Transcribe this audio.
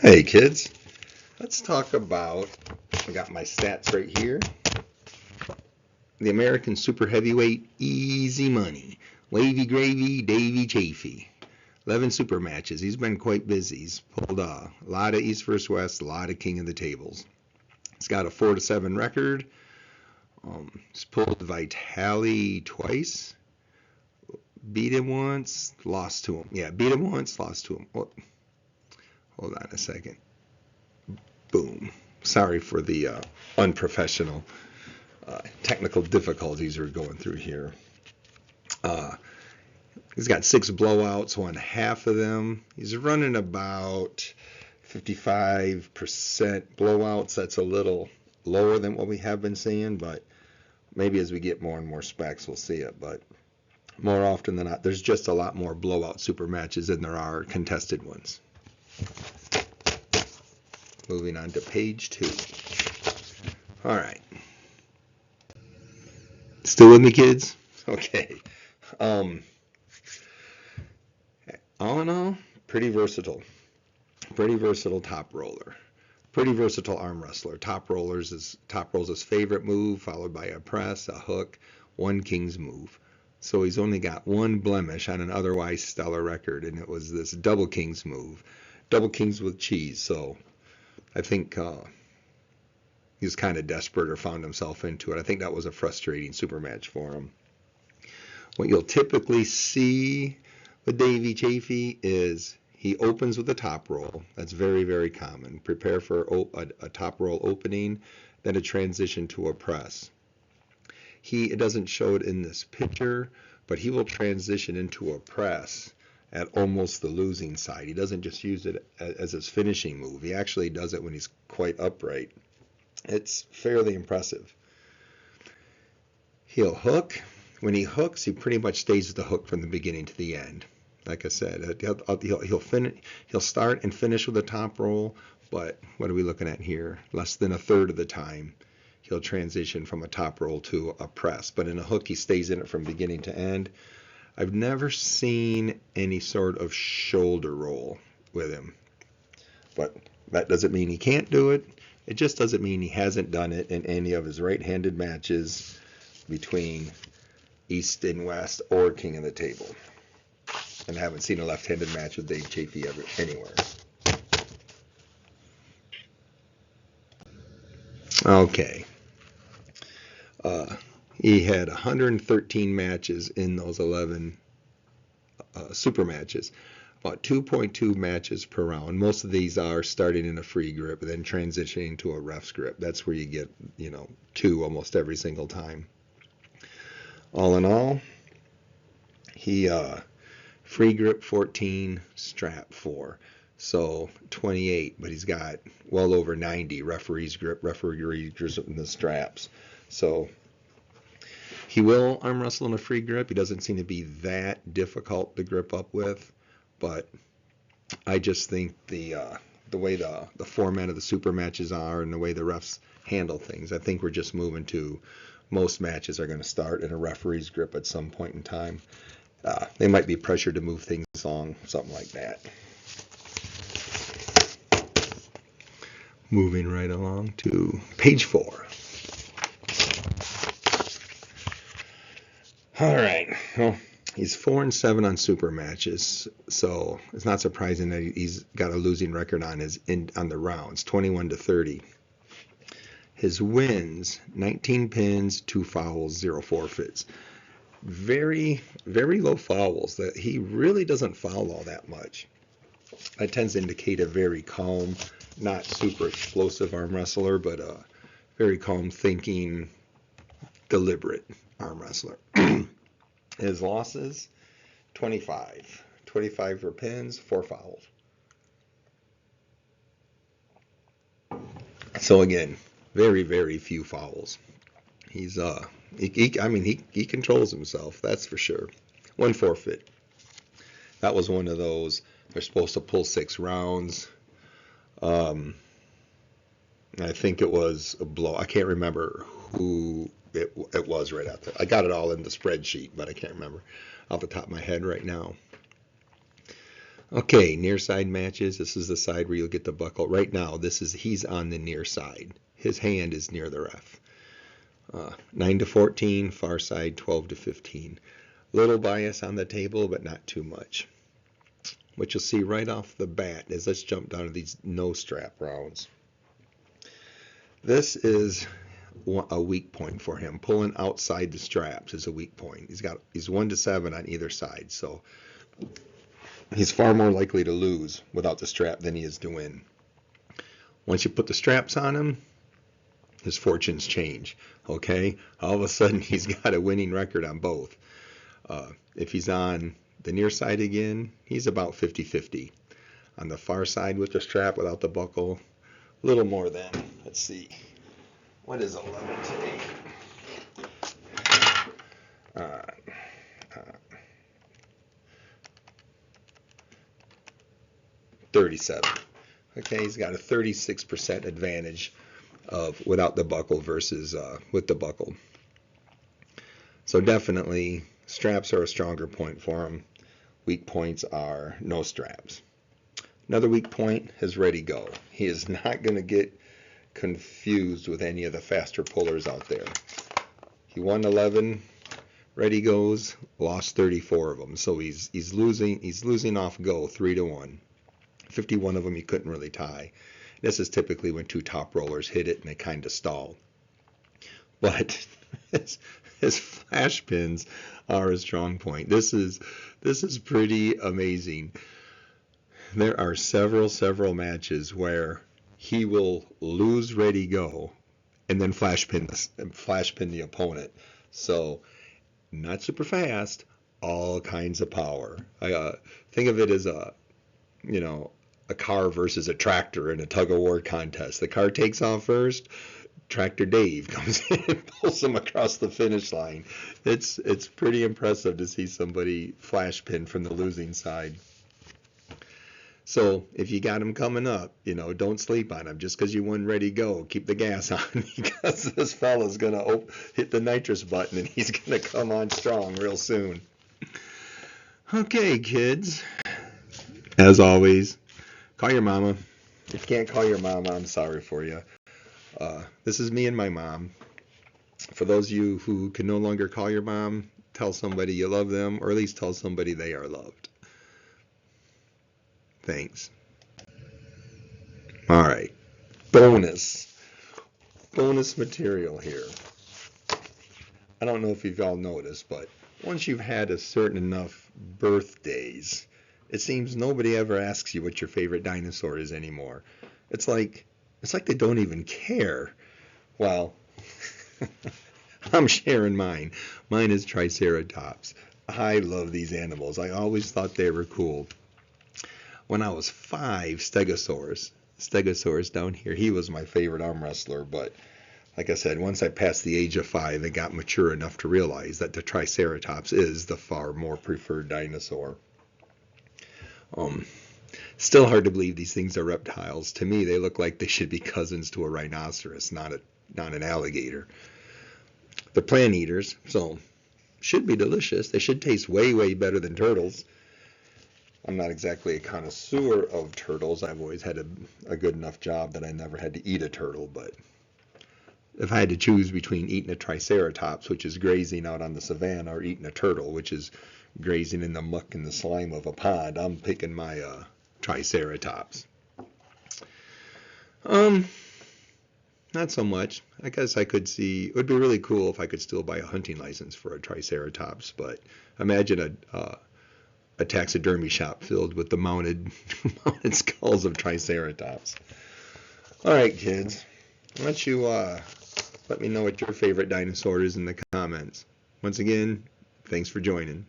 Hey kids, let's talk about, I got my stats right here, the American Super Heavyweight Easy Money, Wavy Gravy, Davy Chaffee. 11 super matches. He's been quite busy. He's pulled a lot of East vs. West, a lot of King of the Tables. He's got a 4-7 record. He's pulled Vitali twice. Beat him once, lost to him. Yeah, beat him once, lost to him. Oh, hold on a second. Boom. Sorry for the unprofessional technical difficulties we're going through here. He's got 6 blowouts, won half of them. He's running about 55% blowouts. That's a little lower than what we have been seeing, but maybe as we get more and more specs, we'll see it. But more often than not, there's just a lot more blowout super matches than there are contested ones. Moving on to page 2. All right. Still with me, kids? Okay. All in all, pretty versatile. Pretty versatile top roller. Pretty versatile arm wrestler. Top rolls his favorite move, followed by a press, a hook, one king's move. So he's only got one blemish on an otherwise stellar record, and it was this double king's move. Double kings with cheese. So I think he was kind of desperate or found himself into it. I think that was a frustrating super match for him. What you'll typically see with Davy Chaffee is he opens with a top roll. That's very, very common. Prepare for a top roll opening, then a transition to a press. It doesn't show it in this picture, but he will transition into a press at almost the losing side. He doesn't just use it as his finishing move. He actually does it when he's quite upright. It's fairly impressive. He'll hook. When he hooks, he pretty much stays with the hook from the beginning to the end. Like I said, he'll start and finish with a top roll, but what are we looking at here? Less than a third of the time, he'll transition from a top roll to a press. But in a hook, he stays in it from beginning to end. I've never seen any sort of shoulder roll with him, but that doesn't mean he can't do it. It just doesn't mean he hasn't done it in any of his right-handed matches between East and West or King of the Table. And I haven't seen a left-handed match with Dave Chaffee ever anywhere. Okay. He had 113 matches in those 11 super matches. About 2.2 matches per round. Most of these are starting in a free grip and then transitioning to a ref's grip. That's where you get, 2 almost every single time. All in all, he free grip 14, strap 4. So 28, but he's got well over 90 referees grip in the straps. So he will arm wrestle in a free grip. He doesn't seem to be that difficult to grip up with, but I just think the way the format of the super matches are and the way the refs handle things, I think we're just moving to most matches are going to start in a referee's grip at some point in time. They might be pressured to move things along, something like that. Moving right along to page 4. All right. Well, he's 4-7 on super matches, so it's not surprising that he's got a losing record on the rounds, 21-30. His wins: 19 pins, 2 fouls, 0 forfeits. Very, very low fouls. That he really doesn't foul all that much. That tends to indicate a very calm, not super explosive arm wrestler, but a very calm thinking, deliberate arm wrestler. His losses: 25. 25 for pins, 4 fouls. So again, very, very few fouls. He's he controls himself, that's for sure. 1 forfeit. That was one of those. They're supposed to pull 6 rounds. I think it was a blow. I can't remember who it was right out there. I got it all in the spreadsheet, but I can't remember off the top of my head right now. Okay, near side matches. This is the side where you'll get the buckle. Right now, he's on the near side. His hand is near the ref. 9 to 14, far side 12 to 15. Little bias on the table, but not too much. What you'll see right off the bat is, let's jump down to these no strap rounds. This is a weak point for him. Pulling outside the straps is a weak point. He's 1 to 7 on either side, so he's far more likely to lose without the strap than he is to win. Once you put the straps on him, his fortunes change. Okay, all of a sudden he's got a winning record on both. If he's on the near side again, he's about 50-50. On the far side with the strap without the buckle, a little more than, let's see, what is 11 today? 37. Okay, he's got a 36% advantage of without the buckle versus with the buckle. So definitely straps are a stronger point for him. Weak points are no straps. Another weak point is ready go. He is not going to get confused with any of the faster pullers out there. He won 11 ready goes, lost 34 of them. So he's losing off go 3 to 1. 51 of them he couldn't really tie. This is typically when two top rollers hit it and they kind of stall. But his flash pins are a strong point. This is pretty amazing. There are several matches where he will lose ready go and then flash pin the opponent. So not super fast, all kinds of power. I think of it as a car versus a tractor in a tug of war contest. The car takes off first. Tractor Dave comes in and pulls him across the finish line. It's pretty impressive to see somebody flash pin from the losing side. So if you got him coming up, don't sleep on him just because you won ready go. Keep the gas on because this fella's gonna hit the nitrous button and he's gonna come on strong real soon. Okay, kids. As always, call your mama. If you can't call your mama, I'm sorry for you. This is me and my mom. For those of you who can no longer call your mom, tell somebody you love them, or at least tell somebody they are loved. Thanks. All right. Bonus material here. I don't know if you've all noticed, but once you've had a certain enough birthdays, it seems nobody ever asks you what your favorite dinosaur is anymore. It's like they don't even care. Well, I'm sharing mine. Mine is Triceratops. I love these animals. I always thought they were cool. When I was 5, Stegosaurus down here, he was my favorite arm wrestler, but like I said, once I passed the age of 5, I got mature enough to realize that the Triceratops is the far more preferred dinosaur. Still hard to believe these things are reptiles. To me, they look like they should be cousins to a rhinoceros, not an alligator. They're plant eaters, so should be delicious. They should taste way better than turtles. I'm not exactly a connoisseur of turtles. I've always had a good enough job that I never had to eat a turtle, but if I had to choose between eating a Triceratops, which is grazing out on the savannah, or eating a turtle, which is grazing in the muck and the slime of a pond, I'm picking my Triceratops. Not so much. I guess I could see, it would be really cool if I could still buy a hunting license for a Triceratops, but imagine a taxidermy shop filled with the mounted skulls of Triceratops. All right, kids. Why don't you let me know what your favorite dinosaur is in the comments. Once again, thanks for joining.